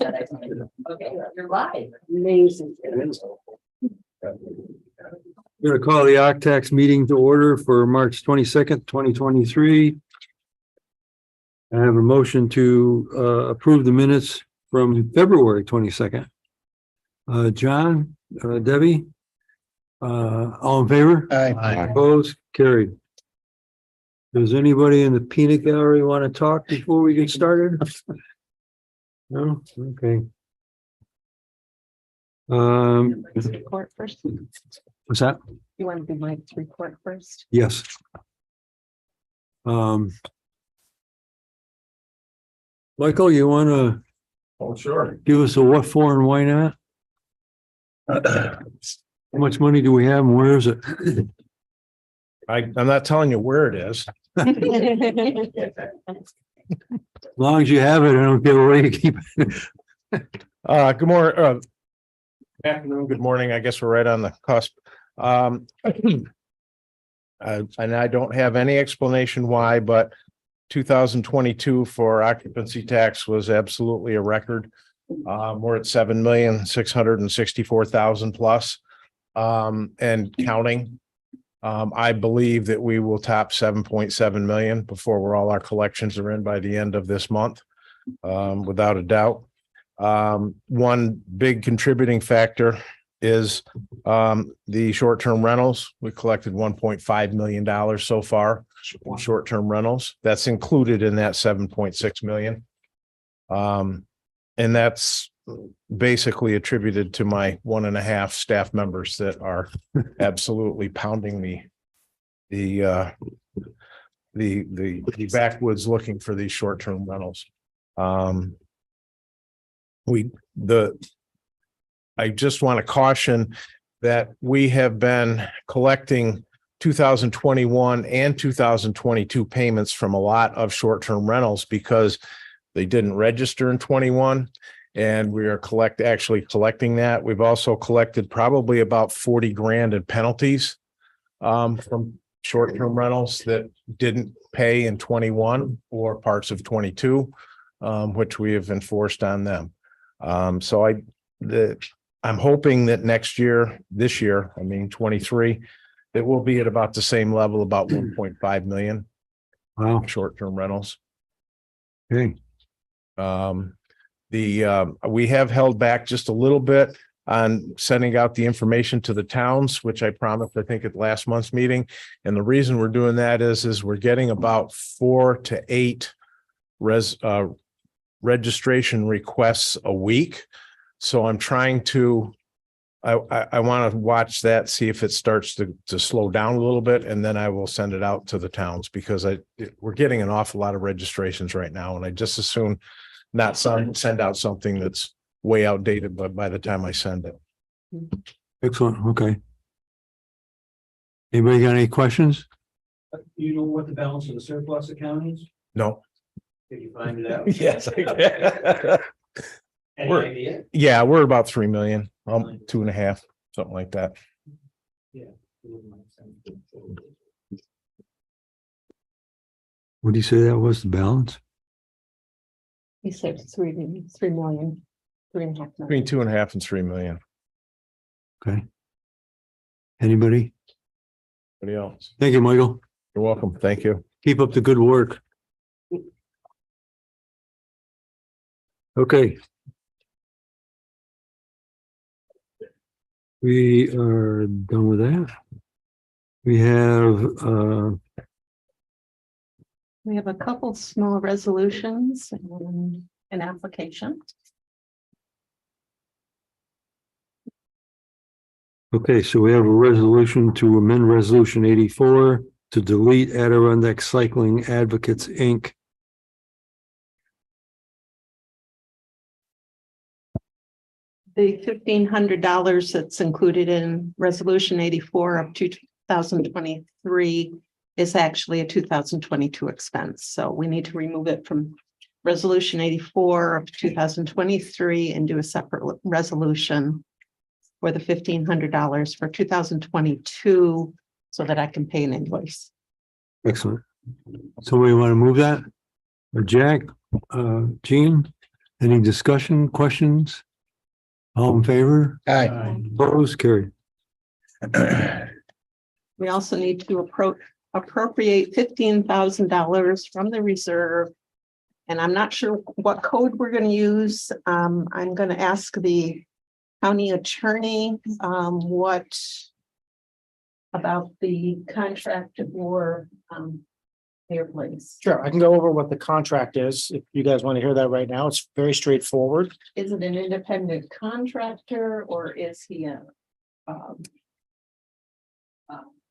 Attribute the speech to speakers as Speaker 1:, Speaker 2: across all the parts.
Speaker 1: Okay, you're live.
Speaker 2: Amazing.
Speaker 3: We're going to call the Octax meeting to order for March 22nd, 2023. I have a motion to approve the minutes from February 22nd. John, Debbie, all in favor?
Speaker 2: Aye.
Speaker 3: Opposed? Carried. Does anybody in the peanut gallery want to talk before we get started? No? Okay.
Speaker 2: Report first.
Speaker 3: What's that?
Speaker 2: You want to do Mike's report first?
Speaker 3: Yes. Michael, you want to
Speaker 4: Oh, sure.
Speaker 3: give us a what for and why not? How much money do we have and where is it?
Speaker 4: I'm not telling you where it is.
Speaker 3: As long as you have it, I don't care where you keep it.
Speaker 4: Good morning, afternoon, good morning. I guess we're right on the cusp. And I don't have any explanation why, but 2022 for occupancy tax was absolutely a record. We're at 7,664,000 plus, and counting. I believe that we will top 7.7 million before all our collections are in by the end of this month, without a doubt. One big contributing factor is the short-term rentals. We collected $1.5 million so far in short-term rentals. That's included in that 7.6 million. And that's basically attributed to my 1.5 staff members that are absolutely pounding the backwoods looking for these short-term rentals. I just want to caution that we have been collecting 2021 and 2022 payments from a lot of short-term rentals because they didn't register in 21. And we are actually collecting that. We've also collected probably about 40 grand in penalties from short-term rentals that didn't pay in 21 or parts of 22, which we have enforced on them. So I'm hoping that this year, 23, it will be at about the same level, about 1.5 million.
Speaker 3: Wow.
Speaker 4: Short-term rentals.
Speaker 3: Okay.
Speaker 4: We have held back just a little bit on sending out the information to the towns, which I promised, I think, at last month's meeting. And the reason we're doing that is we're getting about 4 to 8 registration requests a week. So I'm trying to, I want to watch that, see if it starts to slow down a little bit, and then I will send it out to the towns because we're getting an awful lot of registrations right now. And I just as soon not send out something that's way outdated, but by the time I send it.
Speaker 3: Excellent. Okay. Anybody got any questions?
Speaker 5: Do you know what the balance of the surplus account is?
Speaker 4: No.
Speaker 5: Did you find it out?
Speaker 4: Yes, I can.
Speaker 5: Any idea?
Speaker 4: Yeah, we're about 3 million, 2.5, something like that.
Speaker 5: Yeah.
Speaker 3: What do you say that was the balance?
Speaker 2: He said 3 million, 3.5 million.
Speaker 4: Between 2.5 and 3 million.
Speaker 3: Okay. Anybody?
Speaker 4: Anybody else?
Speaker 3: Thank you, Michael.
Speaker 4: You're welcome. Thank you.
Speaker 3: Keep up the good work. Okay. We are done with that. We have
Speaker 2: a couple small resolutions and an application.
Speaker 3: okay, so we have a resolution to amend resolution 84 to delete Adirondack Cycling Advocates, Inc.
Speaker 2: The $1,500 that's included in resolution 84 of 2023 is actually a 2022 expense. So we need to remove it from resolution 84 of 2023 and do a separate resolution for the $1,500 for 2022 so that I can pay an invoice.
Speaker 3: Excellent. Somebody want to move that? Or Jack, Jean? Any discussion, questions? All in favor?
Speaker 4: Aye.
Speaker 3: Opposed, carried.
Speaker 2: We also need to appropriate $15,000 from the reserve. And I'm not sure what code we're going to use. I'm going to ask the county attorney, what about the contract for, airplanes.
Speaker 1: Sure, I can go over what the contract is, if you guys want to hear that right now. It's very straightforward.
Speaker 2: Is it an independent contractor or is he a um,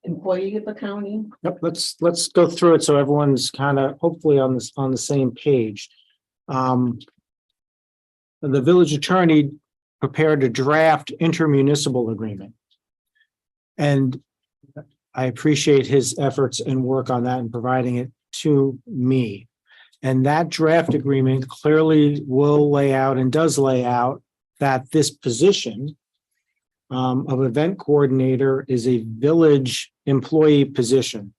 Speaker 2: employee of the county?
Speaker 1: Yep, let's go through it so everyone's kind of hopefully on the same page. The village attorney prepared a draft intermunicipal agreement. And I appreciate his efforts and work on that and providing it to me. And that draft agreement clearly will lay out and does lay out that this position of event coordinator is a village employee position.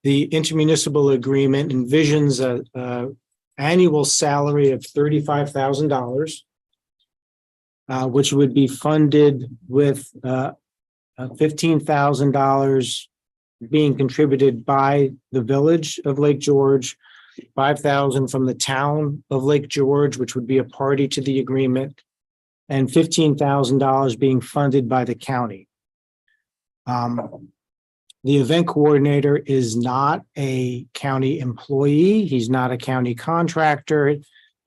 Speaker 1: The intermunicipal agreement envisions a annual salary of $35,000, which would be funded with $15,000 being contributed by the village of Lake George, $5,000 from the town of Lake George, which would be a party to the agreement, and $15,000 being funded by the county. The event coordinator is not a county employee. He's not a county contractor.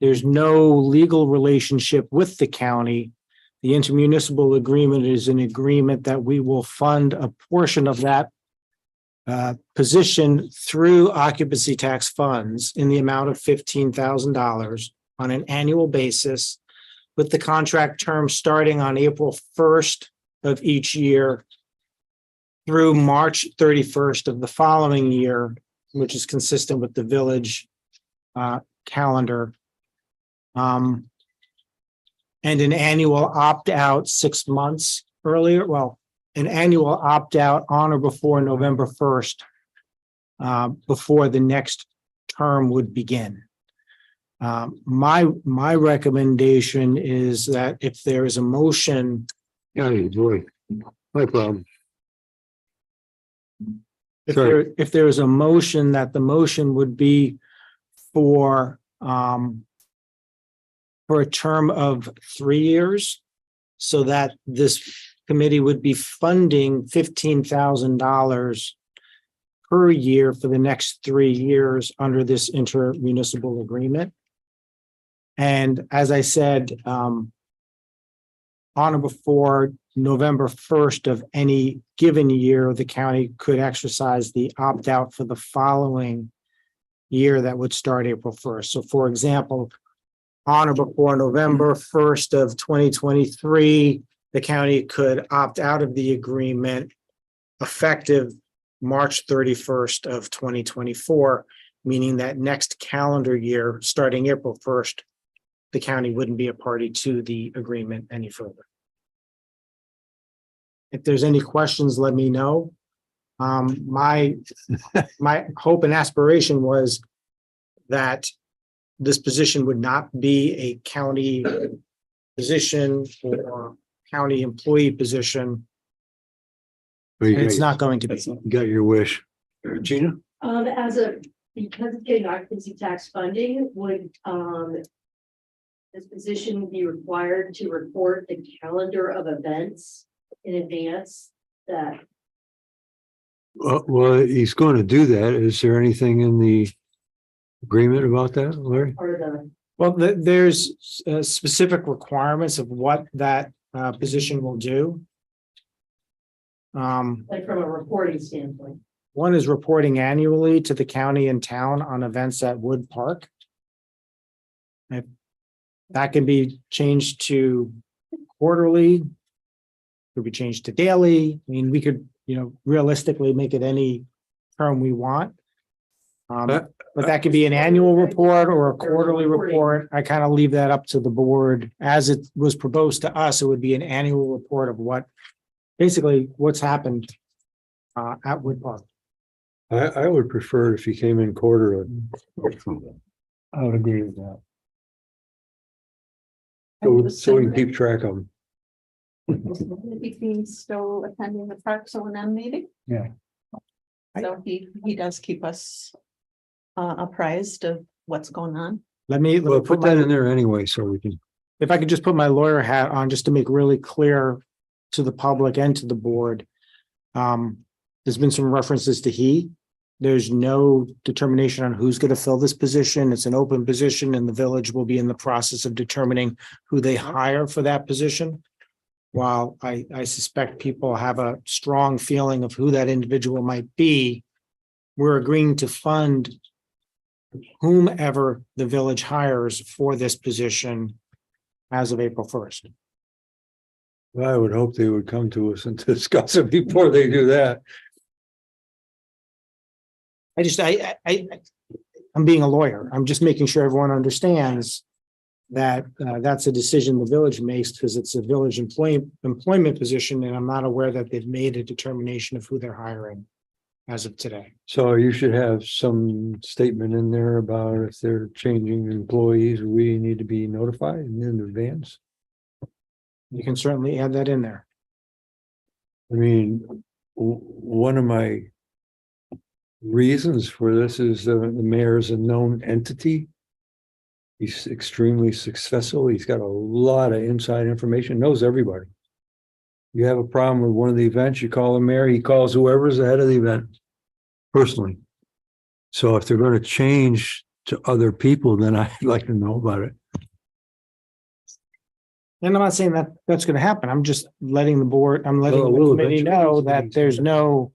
Speaker 1: There's no legal relationship with the county. The intermunicipal agreement is an agreement that we will fund a portion of that position through occupancy tax funds in the amount of $15,000 on an annual basis, with the contract term starting on April 1st of each year through March 31st of the following year, which is consistent with the village calendar. And an annual opt-out 6 months earlier, well, an annual opt-out on or before November 1st, before the next term would begin. My recommendation is that if there is a motion,
Speaker 3: Hey, boy, no problem.
Speaker 1: if
Speaker 3: Sorry.
Speaker 1: there is a motion, that the motion would be for a term of 3 years, so that this committee would be funding $15,000 per year for the next 3 years under this intermunicipal agreement. And as I said, on or before November 1st of any given year, the county could exercise the opt-out for the following year that would start April 1st. So for example, on or before November 1st of 2023, the county could opt out of the agreement effective March 31st of 2024, meaning that next calendar year, starting April 1st, the county wouldn't be a party to the agreement any further. If there's any questions, let me know. My hope and aspiration was that this position would not be a county position or county employee position. And it's not going to be.
Speaker 3: You got your wish. Gina?
Speaker 6: Because it's getting occupancy tax funding, would, this position be required to report the calendar of events in advance that,
Speaker 3: Well, he's going to do that. Is there anything in the agreement about that, Larry?
Speaker 6: or the,
Speaker 1: Well, there's specific requirements of what that position will do.
Speaker 6: like from a reporting standpoint?
Speaker 1: One is reporting annually to the county and town on events at Wood Park. That can be changed to quarterly, could be changed to daily. I mean, we could, realistically make it any term we want. But that could be an annual report or a quarterly report. I kind of leave that up to the board. As it was proposed to us, it would be an annual report of basically what's happened at Wood Park.
Speaker 3: I would prefer if he came in quarterly. I would agree with that. So we can keep track of them.
Speaker 2: He's still attending the Parks O&M meeting.
Speaker 3: Yeah.
Speaker 2: So he does keep us apprised of what's going on.
Speaker 1: Let me
Speaker 3: Well, put
Speaker 1: put my,
Speaker 3: that in there anyway, so we can,
Speaker 1: if I could just put my lawyer hat on, just to make really clear to the public and to the board. There's been some references to he. There's no determination on who's going to fill this position. It's an open position and the village will be in the process of determining who they hire for that position. While I suspect people have a strong feeling of who that individual might be, we're agreeing to fund whomever the village hires for this position as of April 1st.
Speaker 3: well, I would hope they would come to us and discuss it before they do that.
Speaker 1: I'm being a lawyer. I'm just making sure everyone understands that that's a decision the village makes because it's a village employment position, and I'm not aware that they've made a determination of who they're hiring as of today.
Speaker 3: So you should have some statement in there about if they're changing employees, we need to be notified in advance.
Speaker 1: You can certainly add that in there.
Speaker 3: I mean, one of my reasons for this is the mayor is a known entity. He's extremely successful. He's got a lot of inside information, knows everybody. You have a problem with one of the events, you call the mayor, he calls whoever's the head of the event personally. So if they're going to change to other people, then I'd like to know about it.
Speaker 1: And I'm not saying that that's going to happen. I'm just letting the board, I'm letting
Speaker 3: Well, it
Speaker 1: the
Speaker 3: will
Speaker 1: committee
Speaker 3: eventually.
Speaker 1: know that there's no,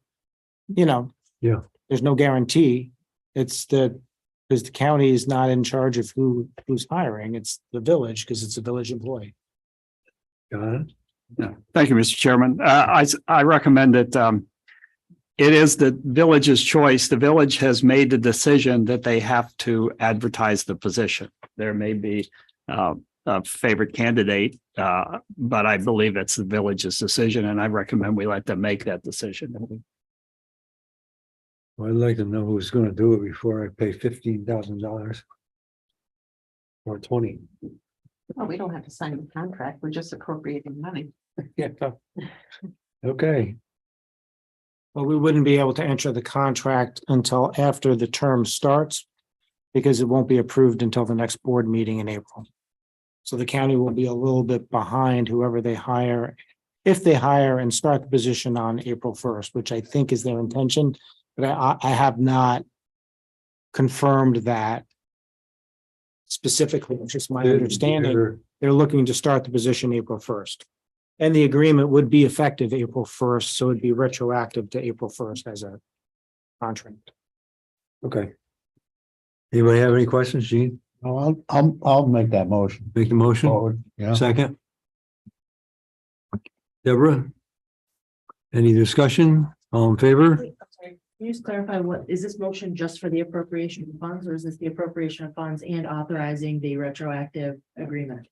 Speaker 3: Yeah.
Speaker 1: there's no guarantee. It's because the county is not in charge of who's hiring. It's the village because it's a village employee.
Speaker 3: Got it?
Speaker 7: Yeah, thank you, Mr. Chairman. I recommend that it is the village's choice. The village has made the decision that they have to advertise the position. There may be a favorite candidate, but I believe it's the village's decision, and I recommend we let them make that decision.
Speaker 3: Well, I'd like to know who's going to do it before I pay $15,000 or 20.
Speaker 2: Oh, we don't have to sign the contract. We're just appropriating money.
Speaker 3: Yeah. Okay.
Speaker 1: But we wouldn't be able to enter the contract until after the term starts because it won't be approved until the next board meeting in April. So the county will be a little bit behind whoever they hire, if they hire and start the position on April 1st, which I think is their intention. But I have not confirmed that specifically. It's just my understanding. They're looking to start the position April 1st. And the agreement would be effective April 1st, so it'd be retroactive to April 1st as a contract.
Speaker 3: Okay. Anybody have any questions, Gene?
Speaker 8: No, I'll make that motion.
Speaker 3: Make the motion.
Speaker 8: Forward, yeah.
Speaker 3: Second. Deborah? Any discussion? All in favor?
Speaker 9: Can you just clarify is this motion just for the appropriation of funds, or is this the appropriation of funds and authorizing the retroactive agreement?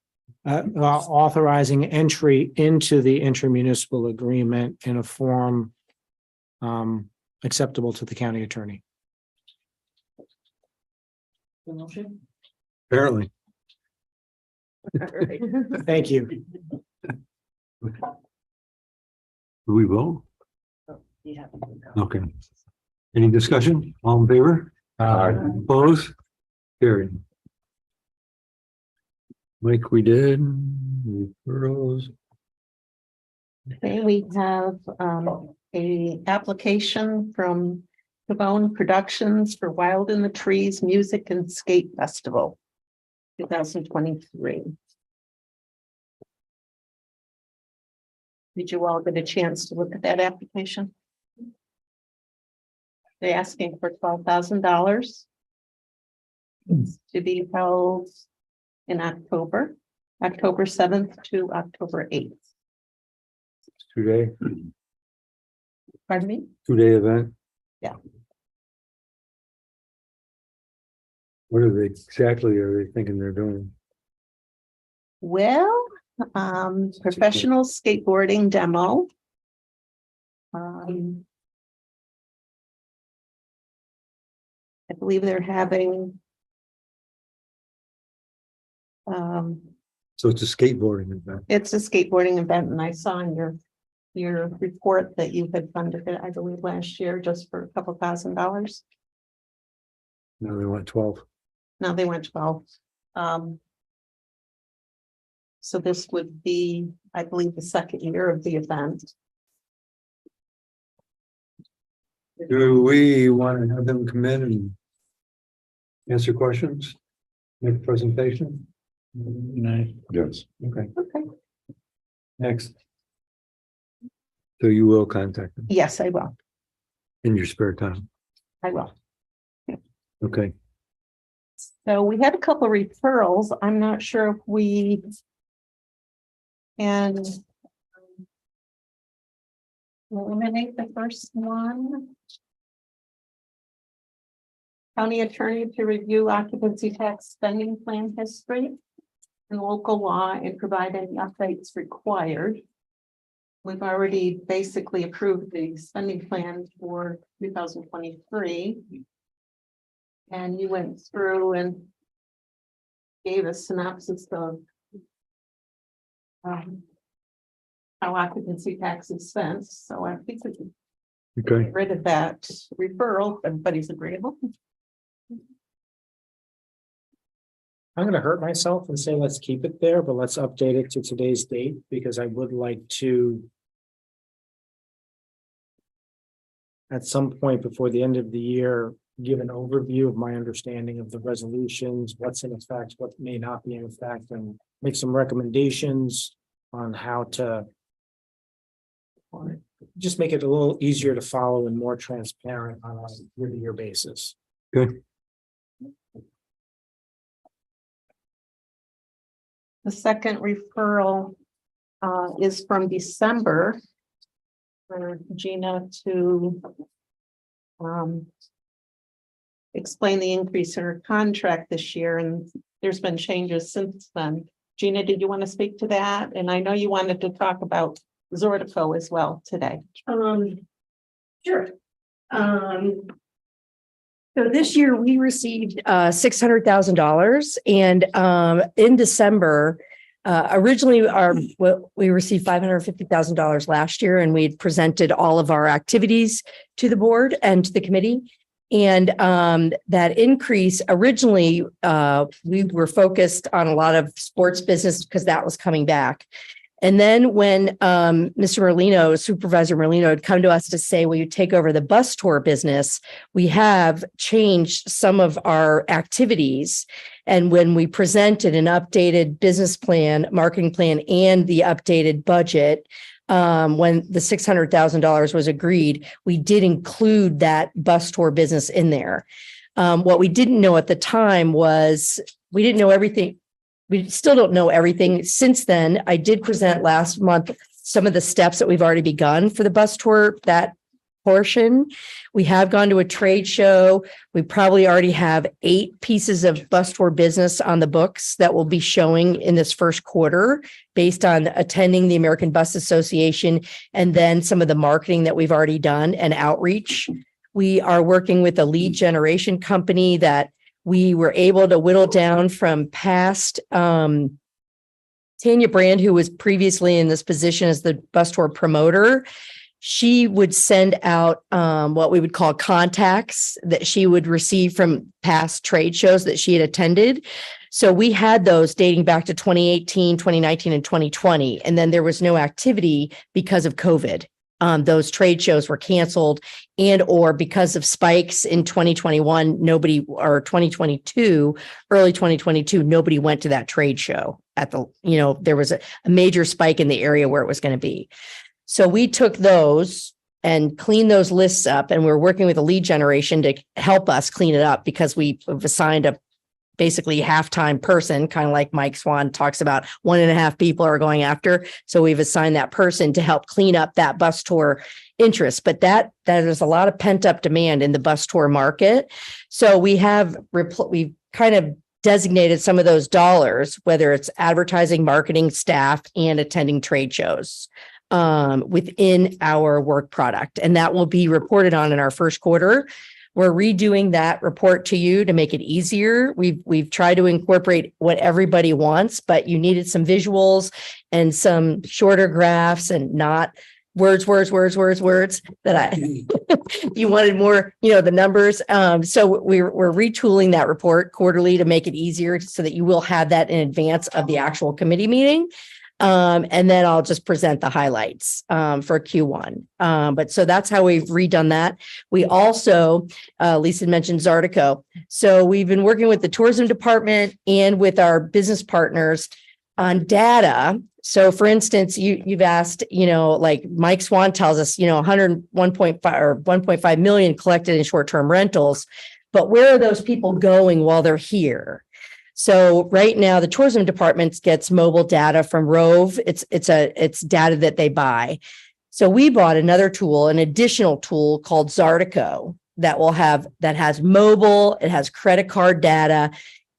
Speaker 1: Authorizing entry into the intermunicipal agreement in a form acceptable to the county attorney.
Speaker 9: The motion?
Speaker 3: Apparently.
Speaker 1: Thank you.
Speaker 3: Do we vote?
Speaker 9: Yeah.
Speaker 3: Okay. Any discussion? All in favor? Opposed? Carried. Mike, we did. Referrals.
Speaker 2: Okay, we have a application from Pavone Productions for Wild in the Trees Music and Skate Festival 2023. Did you all get a chance to look at that application? They're asking for $12,000 to be held in October 7th to October 8th.
Speaker 3: 2-day,
Speaker 2: Pardon me?
Speaker 3: 2-day event.
Speaker 2: Yeah.
Speaker 3: What are they exactly are they thinking they're doing?
Speaker 2: Well, professional skateboarding demo. I believe they're having
Speaker 3: So it's a skateboarding event.
Speaker 2: It's a skateboarding event, and I saw in your report that you had funded it, I believe, last year just for a couple $1,000.
Speaker 3: Now they want 12.
Speaker 2: Now they went 12. So this would be, I believe, the second year of the event.
Speaker 3: Do we want to have them come in and answer questions? Make a presentation?
Speaker 8: Yes.
Speaker 3: Okay,
Speaker 2: Okay.
Speaker 3: next. So you will contact them
Speaker 2: Yes, I will.
Speaker 3: in your spare time.
Speaker 2: I will.
Speaker 3: Okay,
Speaker 2: So we had a couple referrals. I'm not sure if we can eliminate the first one. County attorney to review occupancy tax spending plan history and local law and provide any updates required. We've already basically approved the spending plan for 2023. And you went through and gave a synopsis of how occupancy tax is spent. So I think we can
Speaker 3: okay.
Speaker 2: get rid of that referral, if everybody's agreeable.
Speaker 1: I'm gonna hurt myself and say, let's keep it there, but let's update it to today's date, because I would like to at some point before the end of the year, give an overview of my understanding of the resolutions, what's in effect, what may not be in effect, and make some recommendations on how to just make it a little easier to follow and more transparent on a year-to-year basis.
Speaker 3: Good.
Speaker 2: The second referral is from December for Gina to explain the increase in her contract this year, and there's been changes since then. Gina, did you want to speak to that? And I know you wanted to talk about Zordico as well today.
Speaker 6: Sure. So this year we received $600,000, and in December, originally we received $550,000 last year, and we had presented all of our activities to the board and to the committee. And that increase originally, we were focused on a lot of sports business because that was coming back. And then when Mr. Merlino, Supervisor Merlino, had come to us to say, will you take over the bus tour business? We have changed some of our activities. And when we presented an updated business plan, marketing plan, and the updated budget, when the $600,000 was agreed, we did include that bus tour business in there. What we didn't know at the time was we didn't know everything. We still don't know everything. Since then, I did present last month some of the steps that we've already begun for the bus tour, that portion. We have gone to a trade show. We probably already have 8 pieces of bus tour business on the books that will be showing in this first quarter based on attending the American Bus Association and then some of the marketing that we've already done and outreach. We are working with a lead generation company that we were able to whittle down from past Tanya Brand, who was previously in this position as the bus tour promoter. She would send out what we would call contacts that she would receive from past trade shows that she had attended. So we had those dating back to 2018, 2019, and 2020. And then there was no activity because of COVID. Those trade shows were canceled, and or because of spikes in 2021, or 2022, early 2022, nobody went to that trade show there was a major spike in the area where it was going to be. So we took those and cleaned those lists up, and we're working with a lead generation to help us clean it up because we've assigned a basically half-time person, kind of like Mike Swan talks about 1.5 people are going after. So we've assigned that person to help clean up that bus tour interest. But that there's a lot of pent-up demand in the bus tour market. So we've kind of designated some of those dollars, whether it's advertising, marketing, staff, and attending trade shows within our work product. And that will be reported on in our first quarter.
Speaker 10: We're redoing that report to you to make it easier. We've tried to incorporate what everybody wants, but you needed some visuals and some shorter graphs and not words that you wanted more, the numbers. So we're retooling that report quarterly to make it easier so that you will have that in advance of the actual committee meeting. And then I'll just present the highlights for Q1. But so that's how we've redone that. We also, Lisa mentioned Zartico. So we've been working with the tourism department and with our business partners on data. So for instance, you've asked, like Mike Swan tells us, 101.5 or 1.5 million collected in short-term rentals, but where are those people going while they're here? So right now the tourism department gets mobile data from Rove. It's data that they buy. So we bought another tool, an additional tool called Zartico that has mobile, it has credit card data,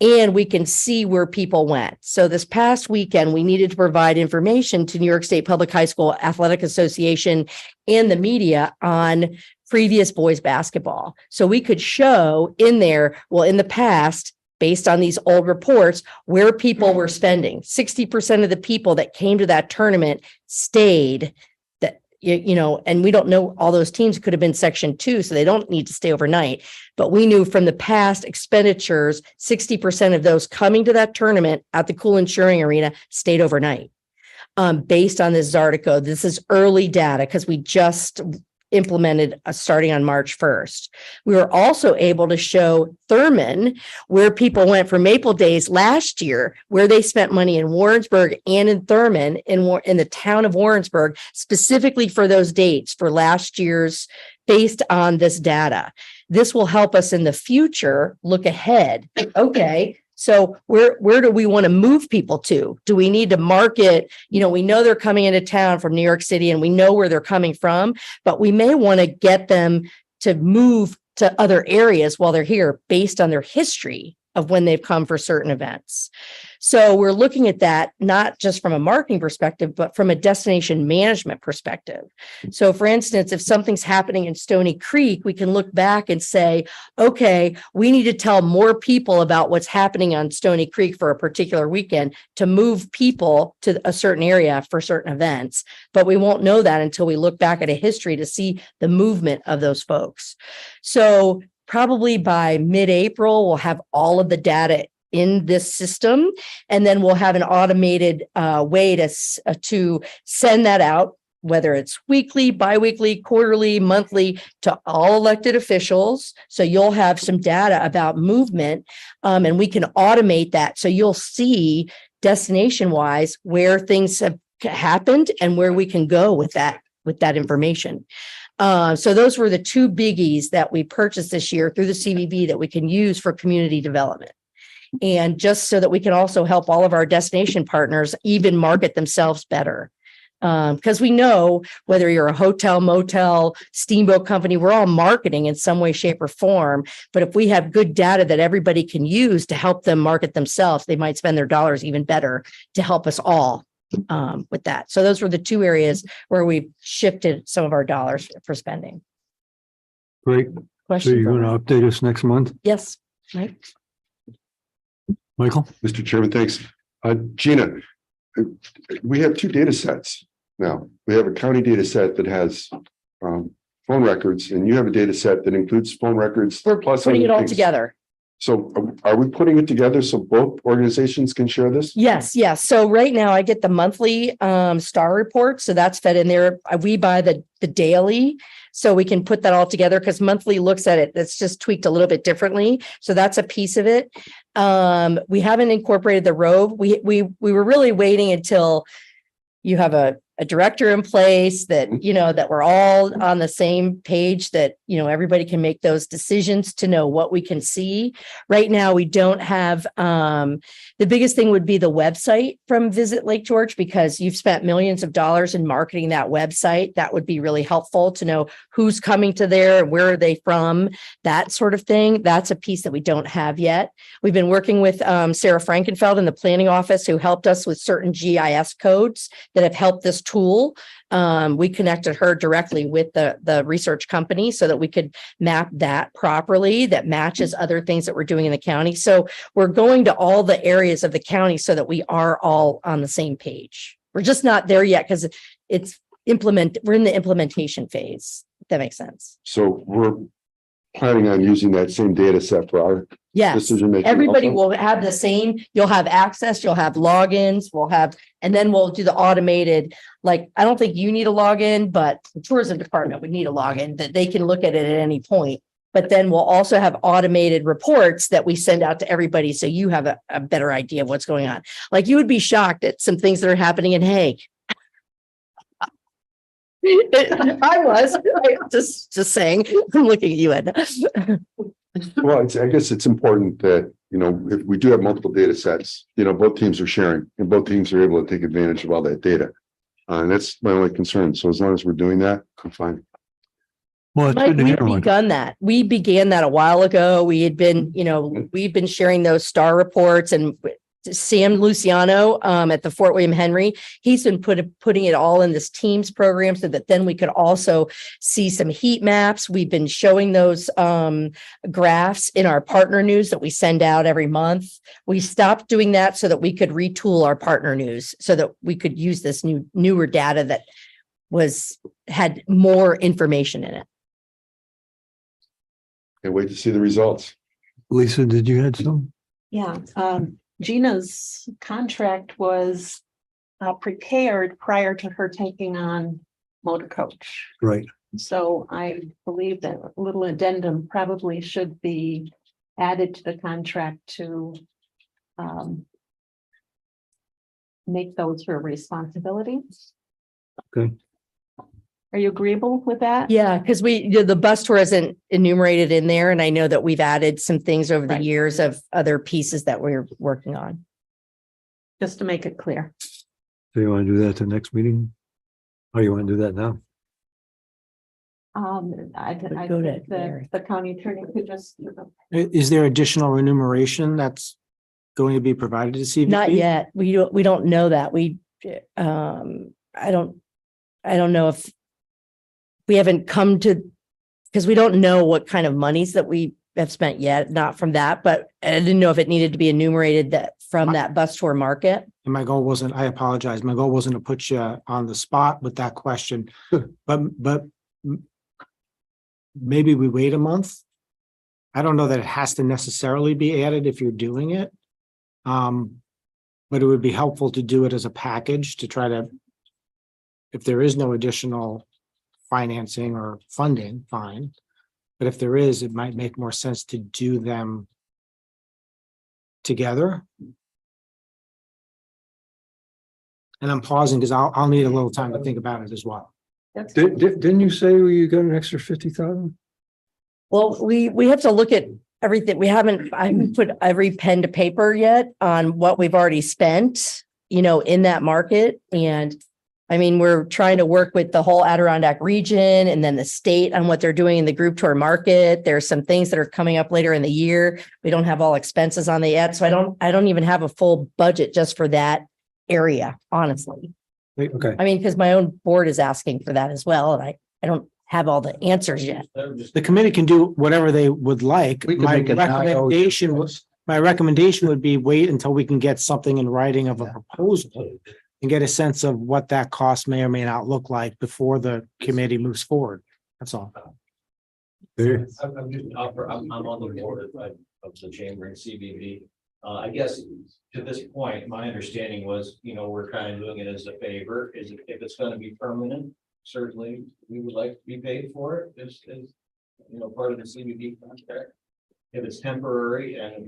Speaker 10: and we can see where people went. So this past weekend, we needed to provide information to New York State Public High School Athletic Association and the media on previous boys basketball. So we could show in there, well, in the past, based on these old reports, where people were spending. 60% of the people that came to that tournament stayed. And we don't know, all those teams could have been Section 2, so they don't need to stay overnight. But we knew from the past expenditures, 60% of those coming to that tournament at the Cool Insuring Arena stayed overnight. Based on this Zartico, this is early data because we just implemented starting on March 1st. We were also able to show Thurman where people went for Maple Days last year, where they spent money in Warrensburg and in Thurman in the town of Warrensburg, specifically for those dates for last year's based on this data. This will help us in the future look ahead. Okay. So where do we want to move people to? Do we need to market? We know they're coming into town from New York City and we know where they're coming from, but we may want to get them to move to other areas while they're here based on their history of when they've come for certain events. So we're looking at that, not just from a marketing perspective, but from a destination management perspective. So for instance, if something's happening in Stony Creek, we can look back and say, okay, we need to tell more people about what's happening on Stony Creek for a particular weekend to move people to a certain area for certain events. But we won't know that until we look back at a history to see the movement of those folks. So probably by mid-April, we'll have all of the data in this system, and then we'll have an automated way to send that out, whether it's weekly, biweekly, quarterly, monthly, to all elected officials. So you'll have some data about movement, and we can automate that. So you'll see destination-wise where things have happened and where we can go with that information. So those were the two biggies that we purchased this year through the CVB that we can use for community development. And just so that we can also help all of our destination partners even market themselves better. Because we know whether you're a hotel, motel, steamboat company, we're all marketing in some way, shape, or form. But if we have good data that everybody can use to help them market themselves, they might spend their dollars even better to help us all with that. So those were the two areas where we've shifted some of our dollars for spending.
Speaker 3: Great.
Speaker 10: Question?
Speaker 3: So you're going to update us next month?
Speaker 10: Yes, Mike.
Speaker 3: Michael?
Speaker 8: Mr. Chairman, thanks. Gina, we have two data sets now. We have a county data set that has phone records, and you have a data set that includes phone records.
Speaker 10: We're
Speaker 8: plus
Speaker 10: putting it
Speaker 8: other
Speaker 10: all
Speaker 8: things.
Speaker 10: together.
Speaker 8: So are we putting it together so both organizations can share this?
Speaker 10: Yes. So right now I get the monthly star report. So that's fed in there. We buy the daily, so we can put that all together because monthly looks at it. That's just tweaked a little bit differently. So that's a piece of it. We haven't incorporated the Rove. We were really waiting until you have a director in place that, that we're all on the same page, that, everybody can make those decisions to know what we can see. Right now, we don't have, the biggest thing would be the website from Visit Lake George, because you've spent millions of dollars in marketing that website. That would be really helpful to know who's coming to there, where are they from, that sort of thing. That's a piece that we don't have yet. We've been working with Sarah Frankenfeld in the planning office, who helped us with certain GIS codes that have helped this tool. We connected her directly with the research company so that we could map that properly, that matches other things that we're doing in the county. So we're going to all the areas of the county so that we are all on the same page. We're just not there yet because we're in the implementation phase. If that makes sense.
Speaker 8: So we're planning on using that same data set for our
Speaker 10: Yes.
Speaker 8: decision making.
Speaker 10: Everybody
Speaker 8: also?
Speaker 10: will have the same, you'll have access, you'll have logins, and then we'll do the automated, like, I don't think you need a login, but the tourism department would need a login that they can look at it at any point. But then we'll also have automated reports that we send out to everybody. So you have a better idea of what's going on. Like you would be shocked at some things that are happening in Hague. I was just saying, I'm looking at you, Ed.
Speaker 8: Well, I guess it's important that, if we do have multiple data sets, both teams are sharing and both teams are able to take advantage of all that data. And that's my only concern. So as long as we're doing that, I'm fine.
Speaker 3: Well, it's
Speaker 10: Mike,
Speaker 3: good to
Speaker 10: we've
Speaker 3: hear one.
Speaker 10: begun that. We began that a while ago. We had been, we've been sharing those star reports, and Sam Luciano at the Fort William Henry, he's been putting it all in this Teams program so that then we could also see some heat maps. We've been showing those graphs in our partner news that we send out every month. We stopped doing that so that we could retool our partner news so that we could use this newer data that had more information in it.
Speaker 8: Can't wait to see the results.
Speaker 3: Lisa, did you have some?
Speaker 2: Yeah, Gina's contract was prepared prior to her taking on motor coach.
Speaker 3: Right.
Speaker 2: So I believe that a little addendum probably should be added to the contract to make those her responsibility.
Speaker 3: Okay.
Speaker 2: Are you agreeable with that?
Speaker 10: Yeah, because the bus tour isn't enumerated in there, and I know that we've added some things over the
Speaker 2: Right.
Speaker 10: years of other pieces that we're working on.
Speaker 2: Just to make it clear.
Speaker 3: So you want to do that at the next meeting? Or you want to do that now?
Speaker 2: I
Speaker 10: Go to
Speaker 2: think
Speaker 10: Mary.
Speaker 2: the county attorney could just.
Speaker 1: Is there additional remuneration that's going to be provided to CVP?
Speaker 10: Not yet. We don't know that. I don't know if we haven't come to, because we don't know what kind of monies that we have spent yet, not from that, but I didn't know if it needed to be enumerated from that bus tour market.
Speaker 1: And my goal wasn't, I apologize, my goal wasn't to put you on the spot with that question, but maybe we wait a month. I don't know that it has to necessarily be added if you're doing it. But it would be helpful to do it as a package to try to, if there is no additional financing or funding, fine. But if there is, it might make more sense to do them together. And I'm pausing because I'll need a little time to think about it as well.
Speaker 3: Didn't you say you got an extra 50,000?
Speaker 10: Well, we have to look at everything. I haven't put every pen to paper yet on what we've already spent, in that market. And I mean, we're trying to work with the whole Adirondack region and then the state on what they're doing in the group tour market. There's some things that are coming up later in the year. We don't have all expenses on it yet. So I don't even have a full budget just for that area, honestly.
Speaker 3: Okay.
Speaker 10: I mean, because my own board is asking for that as well. And I don't have all the answers yet.
Speaker 1: The committee can do whatever they would like.
Speaker 3: We can make it
Speaker 1: My recommendation would be wait until we can get something in writing of a proposal and get a sense of what that cost may or may not look like before the committee moves forward. That's all.
Speaker 3: There.
Speaker 5: I'm on the board of the chamber and CBB. I guess to this point, my understanding was, we're kind of doing it as a favor. If it's going to be permanent, certainly we would like to be paid for it as part of the CBB contract. If it's temporary and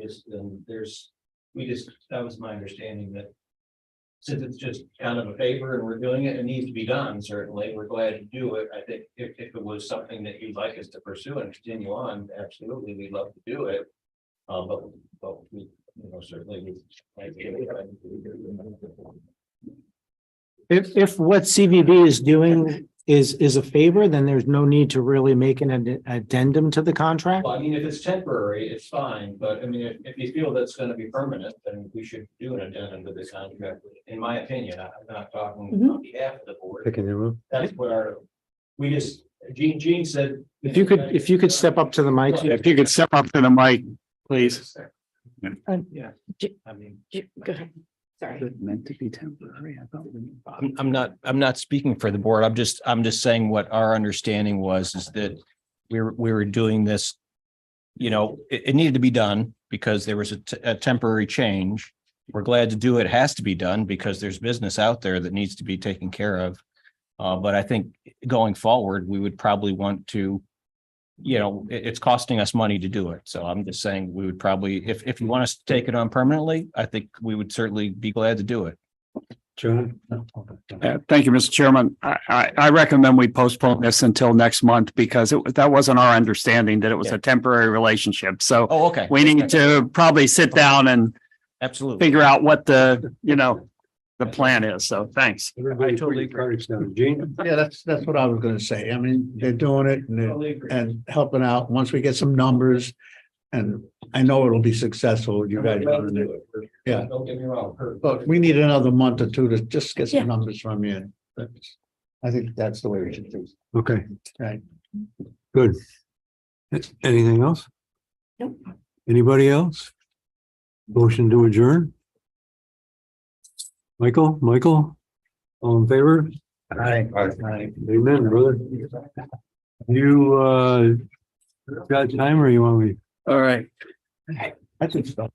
Speaker 5: that was my understanding that since it's just kind of a favor and we're doing it, it needs to be done. Certainly, we're glad to do it. I think if it was something that you'd like us to pursue and continue on, absolutely, we'd love to do it. But we, certainly.
Speaker 1: If what CVB is doing is a favor, then there's no need to really make an addendum to the contract.
Speaker 5: Well, I mean, if it's temporary, it's fine, but I mean, if you feel that's gonna be permanent, then we should do an addendum to this contract. In my opinion, I'm not talking on behalf of the board.
Speaker 3: Picking them up.
Speaker 5: That's what Gene said.
Speaker 1: If you could step up to the mic.
Speaker 7: If you could step up to the mic, please.
Speaker 5: Yeah, I mean.
Speaker 10: Go ahead. Sorry.
Speaker 7: Meant to be temporary.
Speaker 11: I'm not speaking for the board. I'm just saying what our understanding was is that we were doing this. You know, it needed to be done because there was a temporary change. We're glad to do it. It has to be done because there's business out there that needs to be taken care of. But I think going forward, we would probably want to, you know, it's costing us money to do it. So I'm just saying we would probably, if you want us to take it on permanently, I think we would certainly be glad to do it.
Speaker 3: John?
Speaker 7: Thank you, Mr. Chairman. I recommend we postpone this until next month because that wasn't our understanding that it was a temporary relationship. So
Speaker 11: Oh, okay.
Speaker 7: we need to probably sit down and
Speaker 11: Absolutely.
Speaker 7: figure out what the plan is. So thanks.
Speaker 3: Everybody
Speaker 11: totally
Speaker 3: put your cards down. Gene?
Speaker 12: Yeah, that's what I was gonna say. I mean, they're doing it and helping out. Once we get some numbers. And I know it'll be successful. You guys. are gonna do it. Yeah.
Speaker 5: Don't get me wrong.
Speaker 12: But we need another month or two to just get
Speaker 10: Yeah.
Speaker 12: some numbers from you. I think that's the way we should do it.
Speaker 3: Okay,
Speaker 12: Right.
Speaker 3: good. Anything else?
Speaker 10: Nope.
Speaker 3: Anybody else? Motion to adjourn? Michael, all in favor?
Speaker 12: Aye.
Speaker 3: Amen, brother. You, got time or you want me?
Speaker 7: All right.
Speaker 12: I think so.